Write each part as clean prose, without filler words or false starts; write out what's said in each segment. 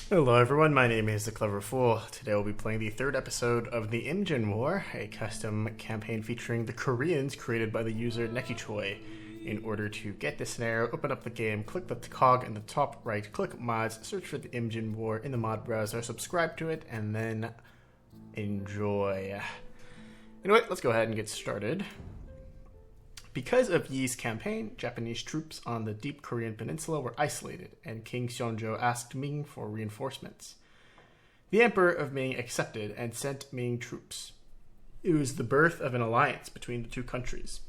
Hello everyone, my name is The Clever Fool. Today we'll be playing the third episode of the Imjin War, a custom campaign featuring the Koreans created by the user Nekichoi. In order to get this scenario, open up the game, click the cog in the top right, click mods, search for the Imjin War in the mod browser, subscribe to it, and then enjoy. Anyway, let's go ahead and get started. Because of Yi's campaign, Japanese troops on the deep Korean peninsula were isolated, and King Seonjo asked Ming for reinforcements. The Emperor of Ming accepted and sent Ming troops. It was the birth of an alliance between the two countries.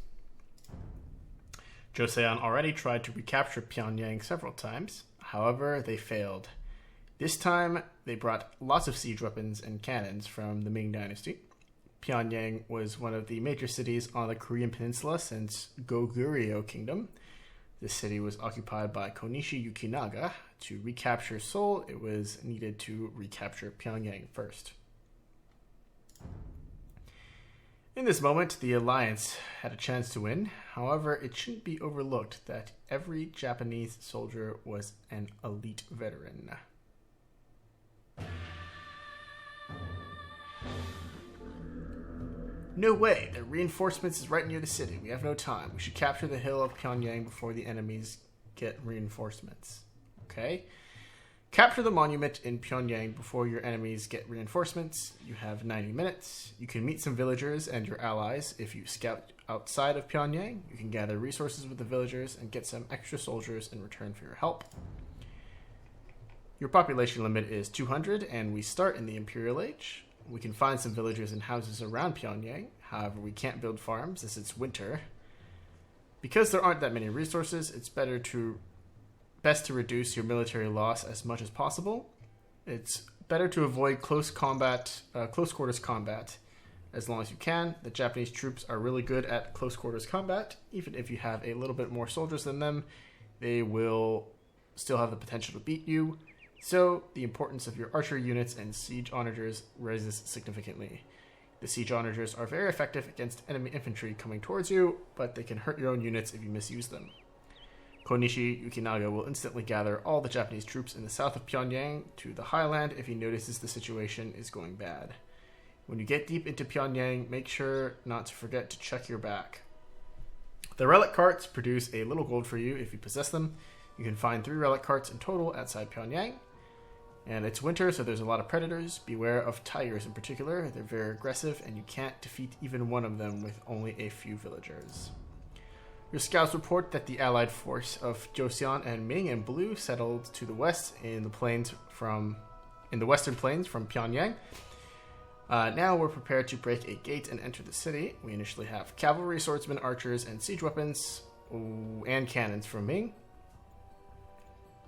Joseon already tried to recapture Pyongyang several times, however, they failed. This time, they brought lots of siege weapons and cannons from the Ming dynasty. Pyongyang was one of the major cities on the Korean peninsula since Goguryeo Kingdom. The city was occupied by Konishi Yukinaga. To recapture Seoul, it was needed to recapture Pyongyang first. In this moment, the alliance had a chance to win. However, it shouldn't be overlooked that every Japanese soldier was an elite veteran. No way! The reinforcements is right near the city. We have no time. We should capture the hill of Pyongyang before the enemies get reinforcements. Okay? Capture the monument in Pyongyang before your enemies get reinforcements. You have 90 minutes. You can meet some villagers and your allies if you scout outside of Pyongyang. You can gather resources with the villagers and get some extra soldiers in return for your help. Your population limit is 200 and we start in the Imperial Age. We can find some villagers and houses around Pyongyang. However, we can't build farms as it's winter. Because there aren't that many resources, it's best to reduce your military loss as much as possible. It's better to avoid close quarters combat as long as you can. The Japanese troops are really good at close quarters combat. Even if you have a little bit more soldiers than them, they will still have the potential to beat you. So, the importance of your archer units and siege onagers rises significantly. The siege onagers are very effective against enemy infantry coming towards you, but they can hurt your own units if you misuse them. Konishi Yukinaga will instantly gather all the Japanese troops in the south of Pyongyang to the highland if he notices the situation is going bad. When you get deep into Pyongyang, make sure not to forget to check your back. The relic carts produce a little gold for you if you possess them. You can find 3 relic carts in total outside Pyongyang. And it's winter, so there's a lot of predators. Beware of tigers in particular. They're very aggressive, and you can't defeat even one of them with only a few villagers. Your scouts report that the allied force of Joseon and Ming and Blue settled to the west in the western plains from Pyongyang. Now we're prepared to break a gate and enter the city. We initially have cavalry, swordsmen, archers, and siege weapons, and cannons from Ming.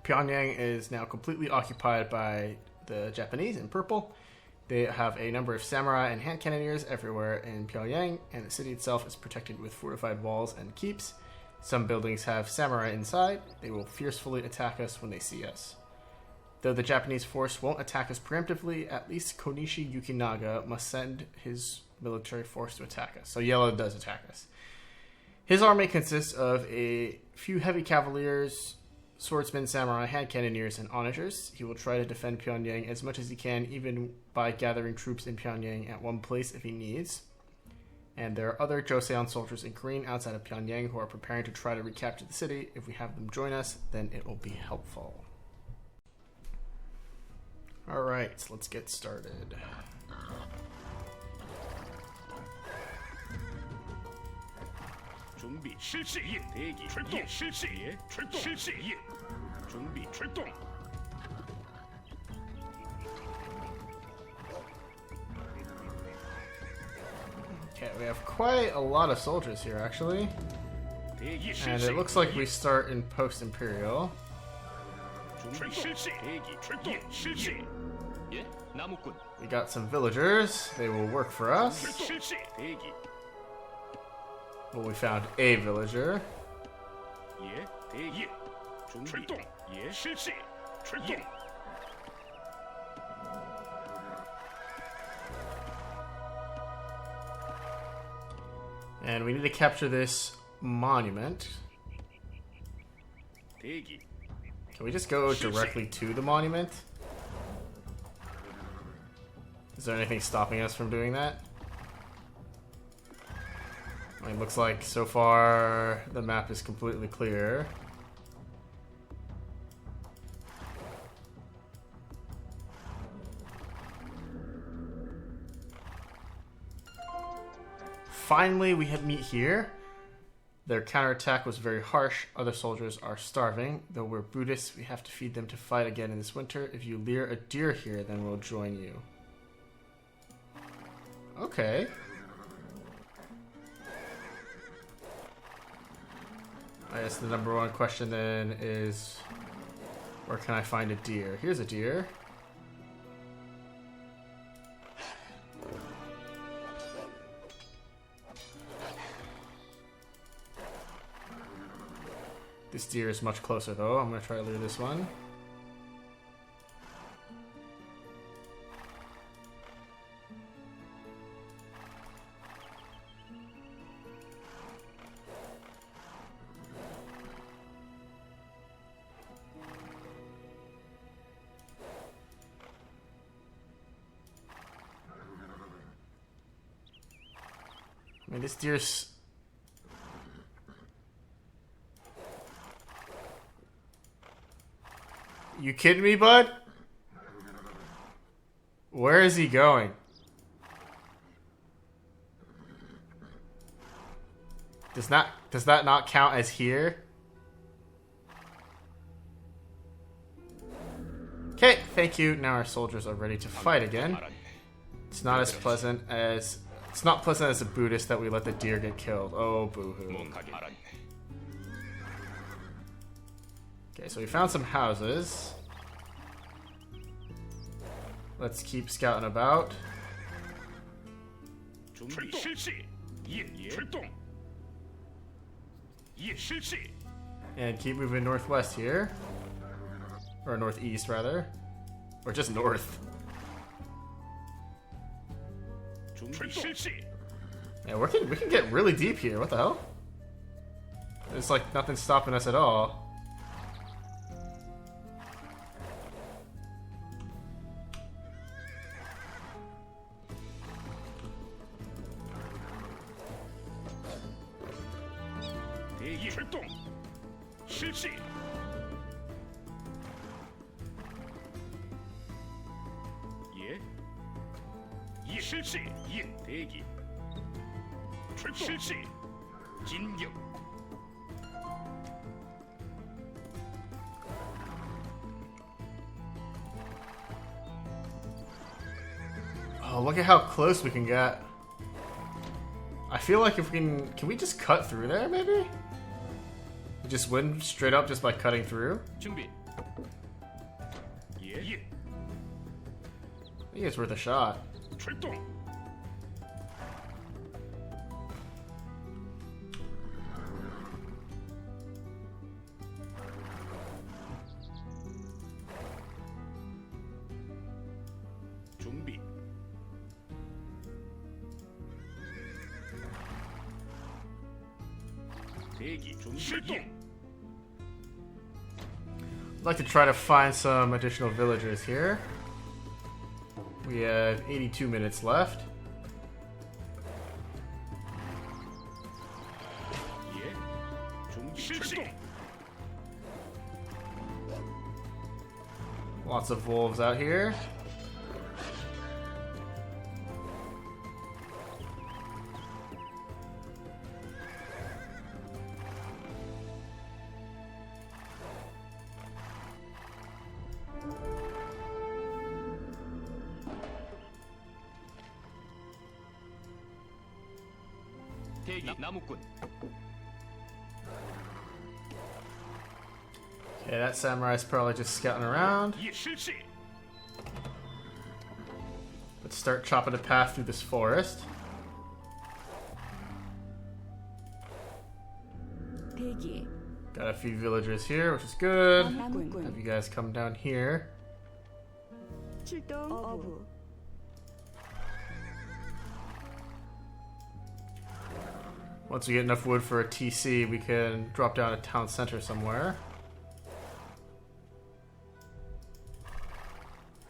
Pyongyang is now completely occupied by the Japanese in purple. They have a number of samurai and hand cannoneers everywhere in Pyongyang, and the city itself is protected with fortified walls and keeps. Some buildings have samurai inside. They will fiercely attack us when they see us. Though the Japanese force won't attack us preemptively, at least Konishi Yukinaga must send his military force to attack us. So Yellow does attack us. His army consists of a few heavy cavaliers, swordsmen, samurai, hand cannoneers, and onagers. He will try to defend Pyongyang as much as he can, even by gathering troops in Pyongyang at one place if he needs. And there are other Joseon soldiers in green outside of Pyongyang who are preparing to try to recapture the city. If we have them join us, then it will be helpful. Alright, so let's get started. Okay, we have quite a lot of soldiers here, actually. And it looks like we start in post-imperial. We got some villagers. They will work for us. Well, we found a villager. And we need to capture this monument. Can we just go directly to the monument? Is there anything stopping us from doing that? I mean, looks like so far the map is completely clear. Finally, we meet here. Their counterattack was very harsh. Other soldiers are starving. Though we're Buddhists, we have to feed them to fight again in this winter. If you lure a deer here, then we'll join you. Okay. I guess the number one question then is, where can I find a deer? Here's a deer. This deer is much closer though. I'm going to try to lure this one. I mean, this deer's... You kidding me, bud? Where is he going? Does that not count as here? Okay, thank you. Now our soldiers are ready to fight again. It's not pleasant as a Buddhist that we let the deer get killed. Oh, boo-hoo. Okay, so we found some houses. Let's keep scouting about. And keep moving northwest here. Or northeast, rather. Or just north. Yeah, we can get really deep here. What the hell? It's like nothing's stopping us at all. Oh, look at how close we can get. I feel like if we can we just cut through there, maybe? We just win straight up just by cutting through? I think it's worth a shot. I'd like to try to find some additional villagers here. We have 82 minutes left. Lots of wolves out here. Okay, that samurai's probably just scouting around. Let's start chopping a path through this forest. Got a few villagers here, which is good. Have you guys come down here. Once we get enough wood for a TC, we can drop down a town center somewhere.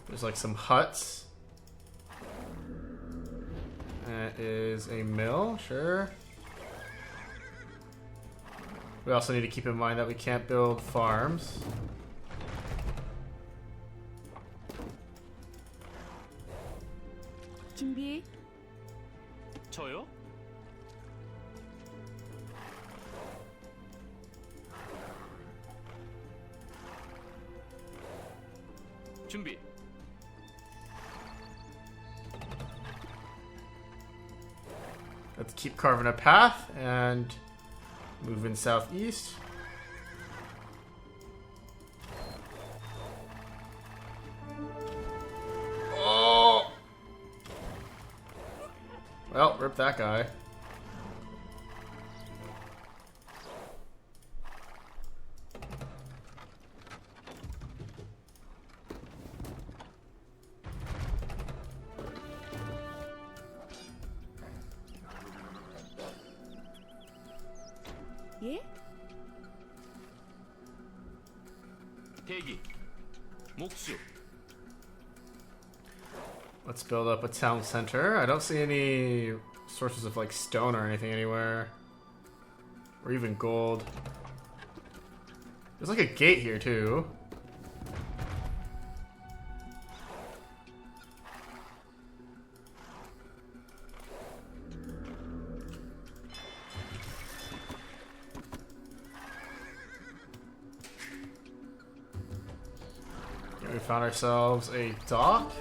There's like some huts. That is a mill, sure. We also need to keep in mind that we can't build farms. 준비. 저요? 준비. Let's keep carving a path and moving southeast. Oh! Well, rip that guy. 예? 대기. 목수. Let's build up a town center. I don't see any sources of like stone or anything anywhere. Or even gold. There's like a gate here too. We found ourselves a dock.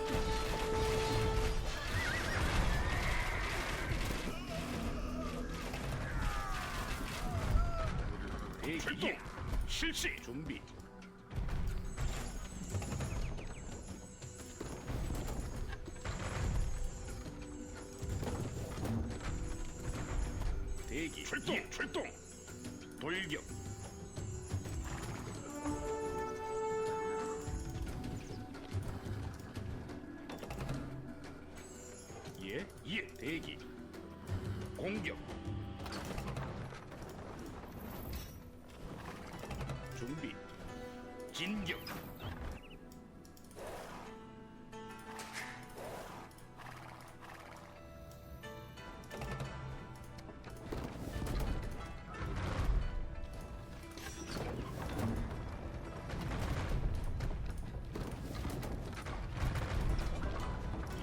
출동. 실시. 준비. 대기. 출동. 돌격. 예, 대기. 공격. 준비. 진격.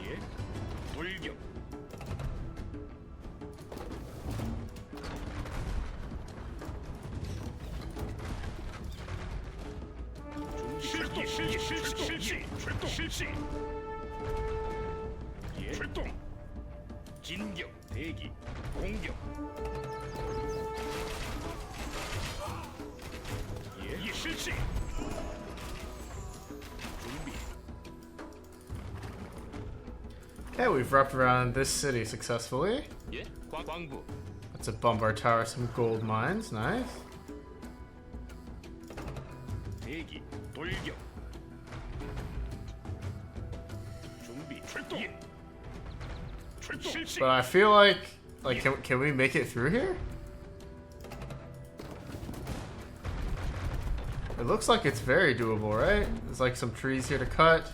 예, 돌격. 실시. 예. 출동. 진격. 대기. 공격. 예. 실시. 준비. Okay, we've wrapped around this city successfully. 예. 광부. That's a bombard tower, some gold mines, nice. 대기. 돌격. 준비. 출동. 예. 출동. 실시. But I feel like can we make it through here? It looks like it's very doable, right? There's like some trees here to cut.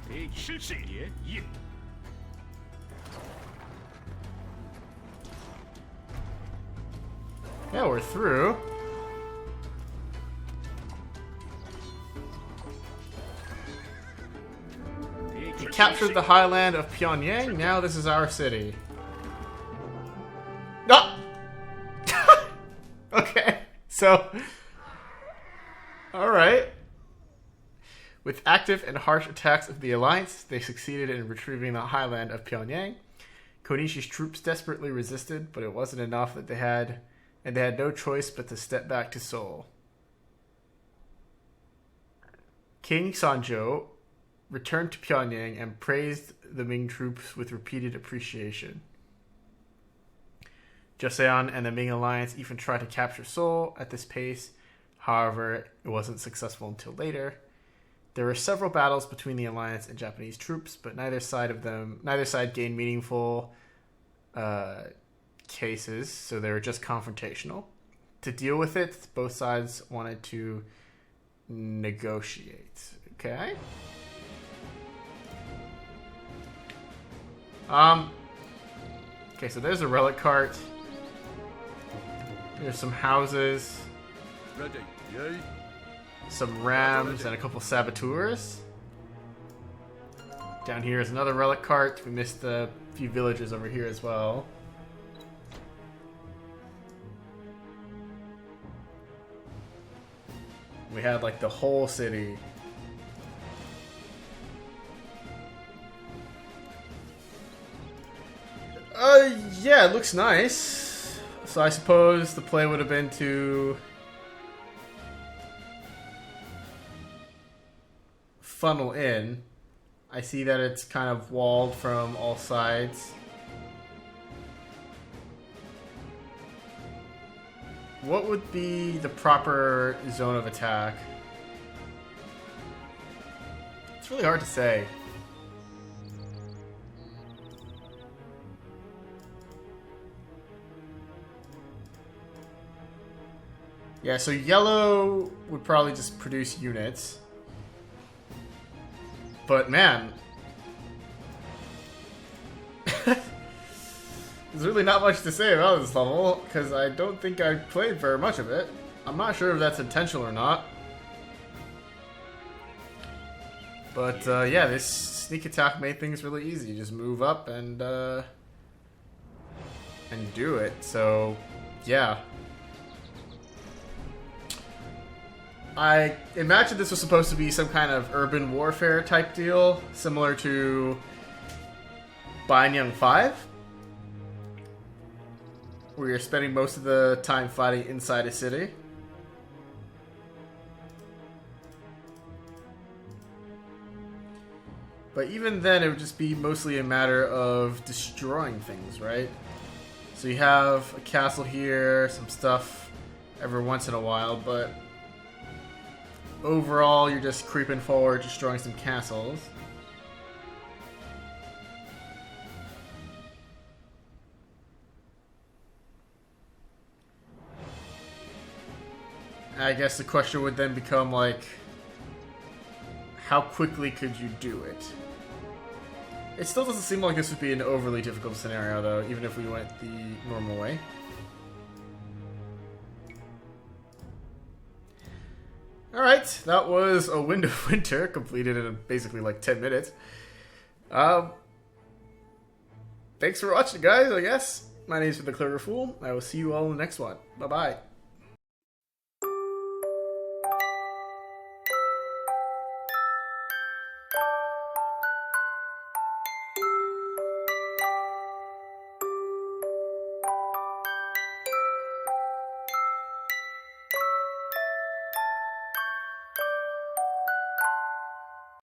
대기. 실시. 예. Yeah, we're through. We captured the highland of Pyongyang. Now this is our city. No. Okay. So. All right. With active and harsh attacks of the alliance, they succeeded in retrieving the highland of Pyongyang. Konishi's troops desperately resisted, but it wasn't enough that they had no choice but to step back to Seoul. King Sanjo returned to Pyongyang and praised the Ming troops with repeated appreciation. Joseon and the Ming alliance even tried to capture Seoul at this pace. However, it wasn't successful until later. There were several battles between the Alliance and Japanese troops, but neither side gained meaningful cases, so they were just confrontational. To deal with it, both sides wanted to negotiate. Okay. Okay, so there's a relic cart. There's some houses. Ready. Yay. Some rams and a couple saboteurs. Down here is another relic cart. We missed a few villagers over here as well. We had like the whole city. Yeah, it looks nice. So I suppose the play would have been to funnel in. I see that it's kind of walled from all sides. What would be the proper zone of attack? It's really hard to say. Yeah, so yellow would probably just produce units. But man, there's really not much to say about this level, because I don't think I played very much of it. I'm not sure if that's intentional or not. But yeah, this sneak attack made things really easy. Just move up and do it. So yeah. I imagine this was supposed to be some kind of urban warfare type deal, similar to Pyongyang 5, where you're spending most of the time fighting inside a city. But even then, it would just be mostly a matter of destroying things, right? So you have a castle here, some stuff every once in a while, but overall, you're just creeping forward, destroying some castles. I guess the question would then become, like, how quickly could you do it? It still doesn't seem like this would be an overly difficult scenario, though, even if we went the normal way. Alright, that was A Wind of Winter, completed in basically like 10 minutes. Thanks for watching, guys, I guess. My name's The Clever Fool. I will see you all in the next one. Bye-bye.